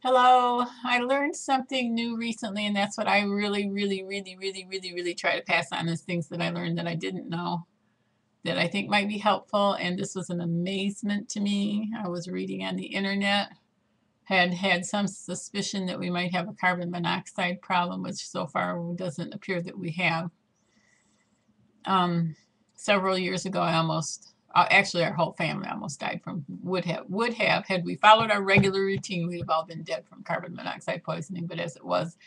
Hello, I learned something new recently, and that's what I really try to pass on is things that I learned that I didn't know that I think might be helpful. And this was an amazement to me. I was reading on the internet, had some suspicion that we might have a carbon monoxide problem, which so far doesn't appear that we have. Um, Several years ago, I almost, actually, our whole family almost died from, would have, had we followed our regular routine, we'd have all been dead from carbon monoxide poisoning. But as it was,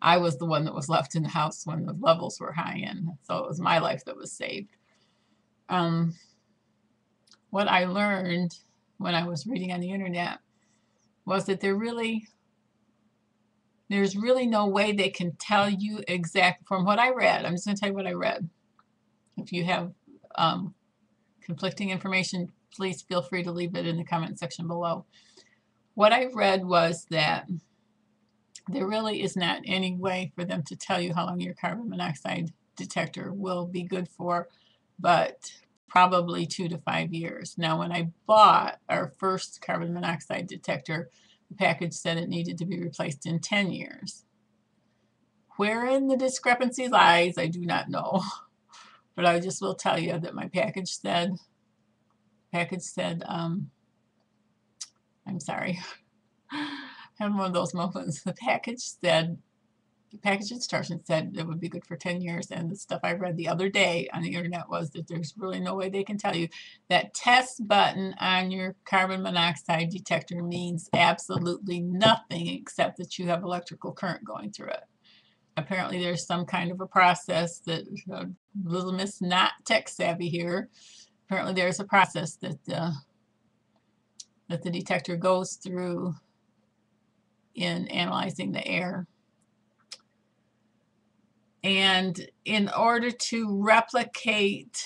I was the one that was left in the house when the levels were high, and so it was my life that was saved. Um, what I learned when I was reading on the internet was that there's really no way they can tell you exact, from what I read. I'm just going to tell you what I read. If you have um, conflicting information, please feel free to leave it in the comment section below. What I read was that there really is not any way for them to tell you how long your carbon monoxide detector will be good for, but probably 2 to 5 years. Now, when I bought our first carbon monoxide detector, the package said it needed to be replaced in 10 years. Wherein the discrepancy lies, I do not know. But I just will tell you that my package said, I'm sorry, having one of those moments. The package instruction said it would be good for 10 years. And the stuff I read the other day on the internet was that there's really no way they can tell you. That test button on your carbon monoxide detector means absolutely nothing except that you have electrical current going through it. Apparently there's some kind of a process that little Miss not tech savvy here. Apparently there's a process that the detector goes through in analyzing the air. And in order to replicate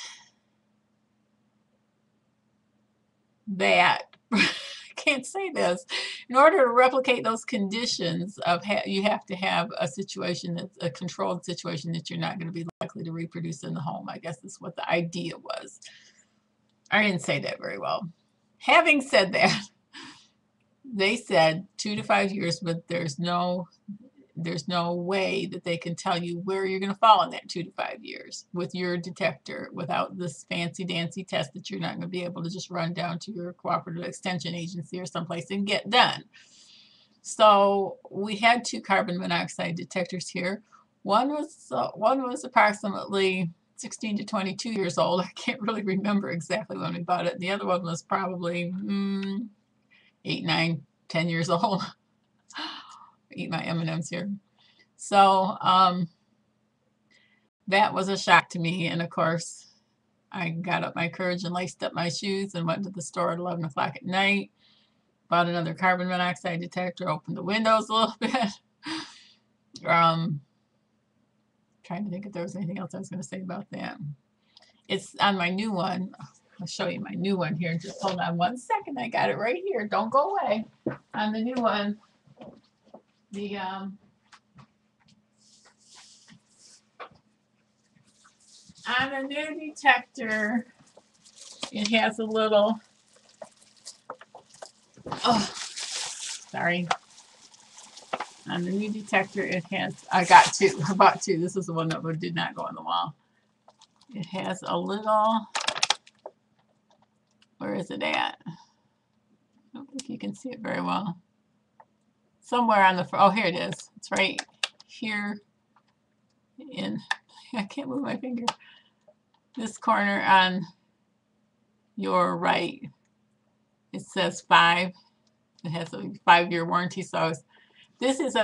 that, I can't say this, in order to replicate those conditions of you have to have a situation that's a controlled situation that you're not going to be likely to reproduce in the home. I guess that's what the idea was. I didn't say that very well. Having said that, they said 2 to 5 years, but there's no way that they can tell you where you're going to fall in that 2 to 5 years with your detector without this fancy dancy test that you're not going to be able to just run down to your cooperative extension agency or someplace and get done. So we had 2 carbon monoxide detectors here. One was approximately 16 to 22 years old. I can't really remember exactly when we bought it. The other one was probably 8, 9, 10 years old. Eat my M&Ms here. So that was a shock to me. And of course, I got up my courage and laced up my shoes and went to the store at 11 o'clock at night, bought another carbon monoxide detector, opened the windows a little bit. Trying to think if there was anything else I was going to say about that. It's on my new one. I'll show you my new one here. Just hold on one second. I got it right here. Don't go away. On the new one, the on a new detector, it has a little, oh, sorry. On the new detector, it has, I bought two. This is the one that did not go on the wall. It has a little, where is it at? I don't think you can see it very well. Somewhere on the, oh, here it is. It's right here in, I can't move my finger. This corner on your right, it says 5. It has a 5-year warranty. So this is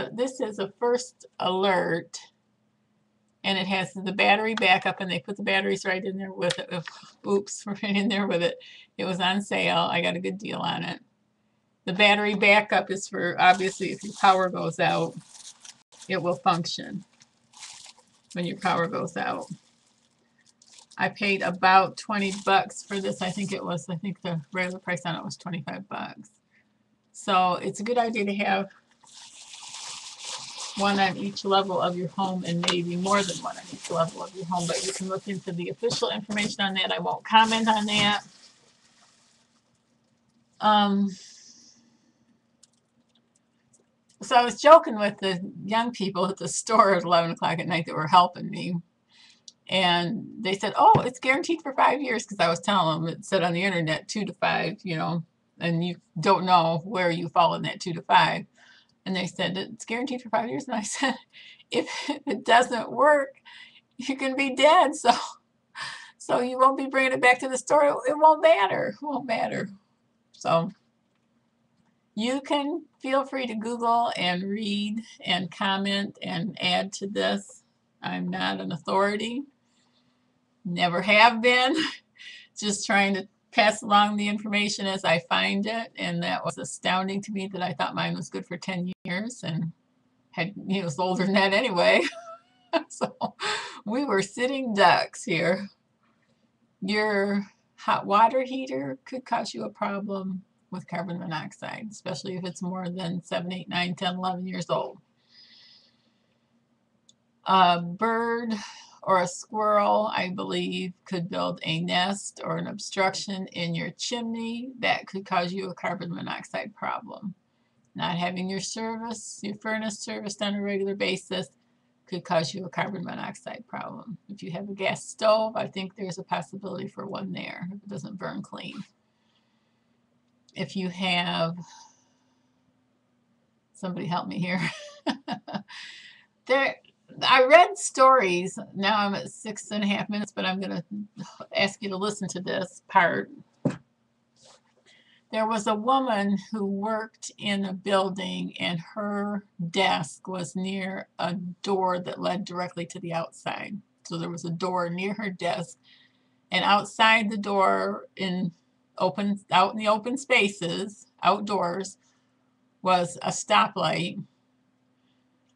a first alert, and it has the battery backup, and they put the batteries right in there with it. Oops, right in there with it. It was on sale. I got a good deal on it. The battery backup is for, obviously, if your power goes out, it will function when your power goes out. I paid about 20 bucks for this. I think the regular price on it was 25 bucks. So it's a good idea to have one on each level of your home, and maybe more than one on each level of your home, but you can look into the official information on that. I won't comment on that. So I was joking with the young people at the store at 11 o'clock at night that were helping me. And they said, oh, it's guaranteed for 5 years, because I was telling them it said on the internet 2 to 5, and you don't know where you fall in that 2 to 5. And they said, it's guaranteed for 5 years. And I said, if it doesn't work, you're going to be dead. So you won't be bringing it back to the store. It won't matter. It won't matter. So you can feel free to Google and read and comment and add to this. I'm not an authority. Never have been. Just trying to pass along the information as I find it. And that was astounding to me that I thought mine was good for 10 years and had, was older than that anyway. So we were sitting ducks here. Your hot water heater could cause you a problem with carbon monoxide, especially if it's more than 7, 8, 9, 10, 11 years old. A bird or a squirrel, I believe, could build a nest or an obstruction in your chimney that could cause you a carbon monoxide problem. Not having your furnace serviced on a regular basis could cause you a carbon monoxide problem. If you have a gas stove, I think there's a possibility for one there if it doesn't burn clean. If you have, somebody help me here. I read stories. Now I'm at 6.5 minutes, but I'm going to ask you to listen to this part. There was a woman who worked in a building, and her desk was near a door that led directly to the outside. So there was a door near her desk, and outside the door, out in the open spaces, outdoors, was a stoplight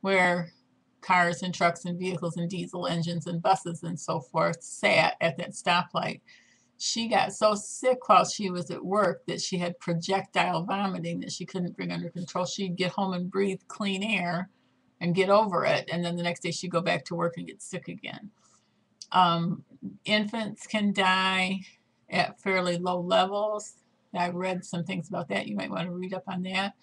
where cars and trucks and vehicles and diesel engines and buses and so forth sat at that stoplight. She got so sick while she was at work that she had projectile vomiting that she couldn't bring under control. She'd get home and breathe clean air and get over it, and then the next day she'd go back to work and get sick again. Infants can die at fairly low levels. I read some things about that. You might want to read up on that.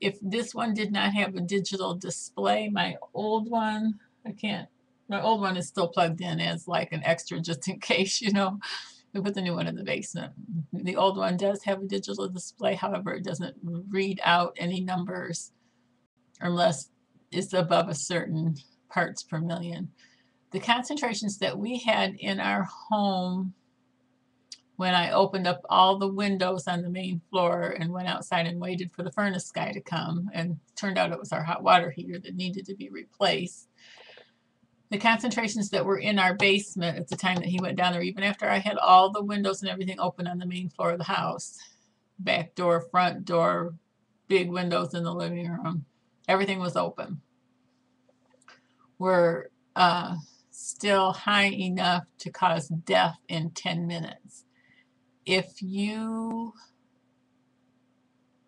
If this one did not have a digital display, my old one is still plugged in as like an extra just in case, We put the new one in the basement. The old one does have a digital display. However, it doesn't read out any numbers unless it's above a certain parts per million. The concentrations that we had in our home when I opened up all the windows on the main floor and went outside and waited for the furnace guy to come, and turned out it was our hot water heater that needed to be replaced. The concentrations that were in our basement at the time that he went down there, even after I had all the windows and everything open on the main floor of the house, back door, front door, big windows in the living room, everything was open, were still high enough to cause death in 10 minutes. If you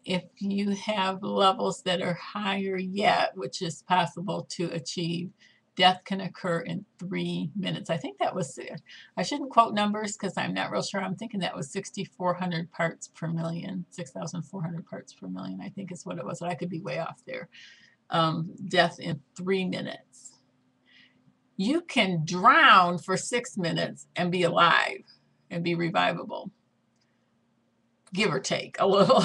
have levels that are higher yet, which is possible to achieve, death can occur in 3 minutes. I think that was, I shouldn't quote numbers because I'm not real sure. I'm thinking that was 6,400 parts per million, 6,400 parts per million, I think is what it was. I could be way off there. Death in 3 minutes. You can drown for 6 minutes and be alive and be revivable, give or take a little.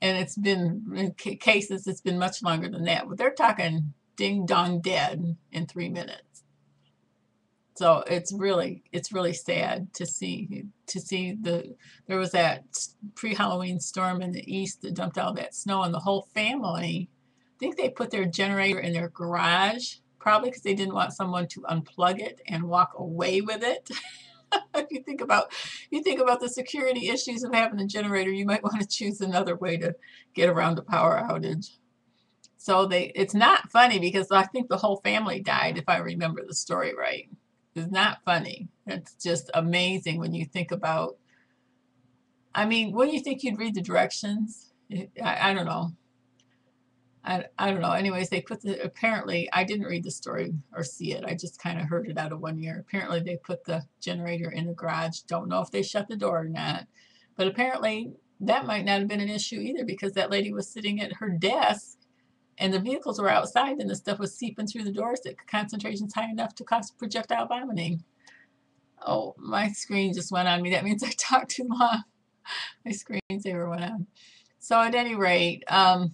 And it's been, in cases, it's been much longer than that. But they're talking ding dong dead in 3 minutes. So it's really sad to see there was that pre-Halloween storm in the east that dumped all that snow, and the whole family, I think they put their generator in their garage, probably because they didn't want someone to unplug it and walk away with it. If you think about the security issues of having a generator, you might want to choose another way to get around a power outage. So it's not funny because I think the whole family died, if I remember the story right. It's not funny. It's just amazing when you think about, I mean, wouldn't you think you'd read the directions? I don't know. I don't know. Anyways, apparently, I didn't read the story or see it. I just kind of heard it out of one ear. Apparently, they put the generator in the garage. Don't know if they shut the door or not. But apparently, that might not have been an issue either, because that lady was sitting at her desk and the vehicles were outside, and the stuff was seeping through the doors at concentrations high enough to cause projectile vomiting. Oh, my screen just went on me. That means I talked too long. My screensaver went on. So at any rate, I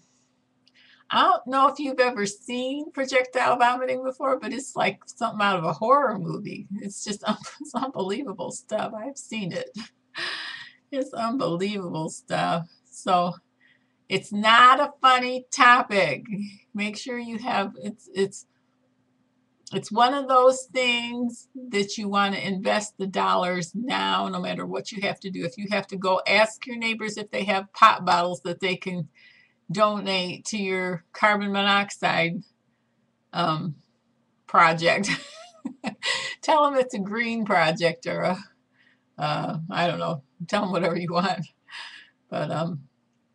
don't know if you've ever seen projectile vomiting before, but it's like something out of a horror movie. It's just it's unbelievable stuff. I've seen it. It's unbelievable stuff. So it's not a funny topic. Make sure you have it's one of those things that you want to invest the dollars now, no matter what you have to do. If you have to go ask your neighbors if they have pop bottles that they can donate to your carbon monoxide project. Tell them it's a green project or a, I don't know, tell them whatever you want. But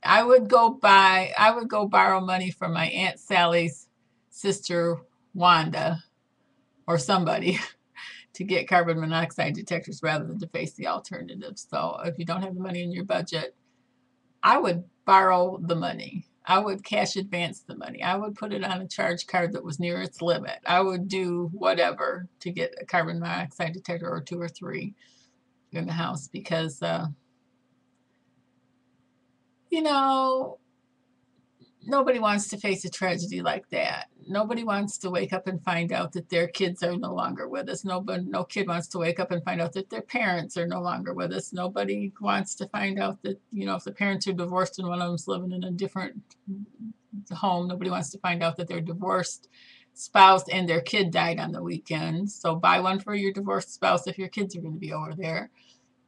I would go borrow money from my Aunt Sally's sister Wanda or somebody to get carbon monoxide detectors rather than to face the alternative. So if you don't have the money in your budget, I would borrow the money. I would cash advance the money. I would put it on a charge card that was near its limit. I would do whatever to get a carbon monoxide detector or 2 or 3 in the house because, you know, nobody wants to face a tragedy like that. Nobody wants to wake up and find out that their kids are no longer with us. No kid wants to wake up and find out that their parents are no longer with us. Nobody wants to find out that, you know, if the parents are divorced and one of them's living in a different home, nobody wants to find out that their divorced spouse and their kid died on the weekend. So buy one for your divorced spouse if your kids are going to be over there.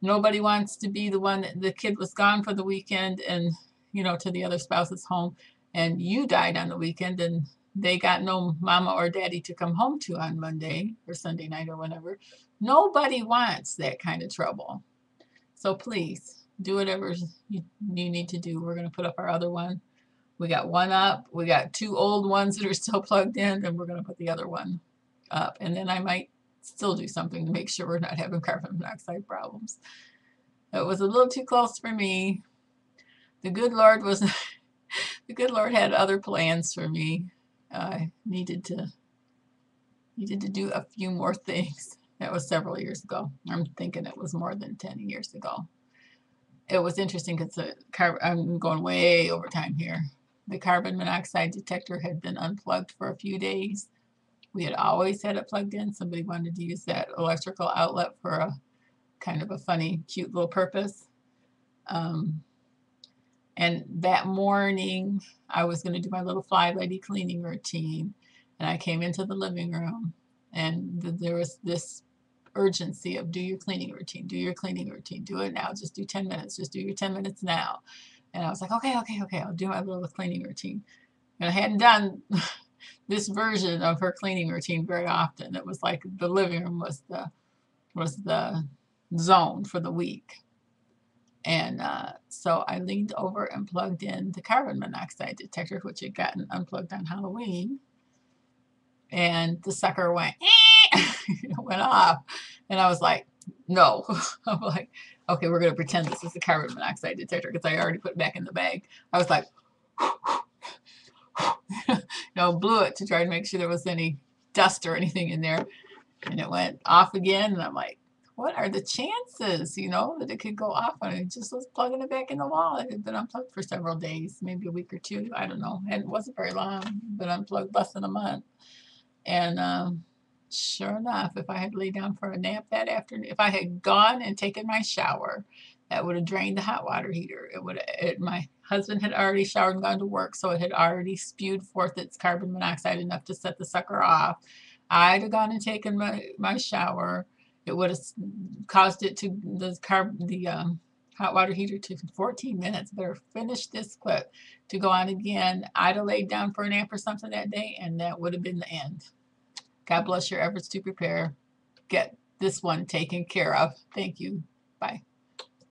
Nobody wants to be the one that the kid was gone for the weekend and, you know, to the other spouse's home, and you died on the weekend and they got no mama or daddy to come home to on Monday or Sunday night or whenever. Nobody wants that kind of trouble. So please do whatever you need to do. We're going to put up our other one. We got one up. We got 2 old ones that are still plugged in, and we're going to put the other one up. And then I might still do something to make sure we're not having carbon monoxide problems. It was a little too close for me. The good Lord was the good Lord had other plans for me. I needed to do a few more things. That was several years ago. I'm thinking it was more than 10 years ago. It was interesting because I'm going way over time here. The carbon monoxide detector had been unplugged for a few days. We had always had it plugged in. Somebody wanted to use that electrical outlet for a kind of a funny, cute little purpose. And that morning, I was going to do my little fly lady cleaning routine. And I came into the living room, and there was this urgency of do your cleaning routine, do your cleaning routine, do it now, just do 10 minutes, just do your 10 minutes now. And I was like, okay, I'll do my little cleaning routine. And I hadn't done this version of her cleaning routine very often. It was like the living room was the zone for the week. And so I leaned over and plugged in the carbon monoxide detector, which had gotten unplugged on Halloween. And the sucker went, went off. And I was like, no. I'm like, okay, we're going to pretend this is a carbon monoxide detector because I already put it back in the bag. I was like, blew it to try to make sure there was any dust or anything in there. And it went off again. And I'm like, what are the chances, that it could go off when it just was plugging it back in the wall? It had been unplugged for several days, maybe a week or 2. I don't know. And it wasn't very long, but unplugged less than a month. And sure enough, if I had laid down for a nap that afternoon, if I had gone and taken my shower, that would have drained the hot water heater. My husband had already showered and gone to work, so it had already spewed forth its carbon monoxide enough to set the sucker off. I'd have gone and taken my shower. It would have caused it to the hot water heater to 14 minutes. Better finish this clip to go on again. I'd have laid down for a nap or something that day, and that would have been the end. God bless your efforts to prepare. Get this one taken care of. Thank you. Bye.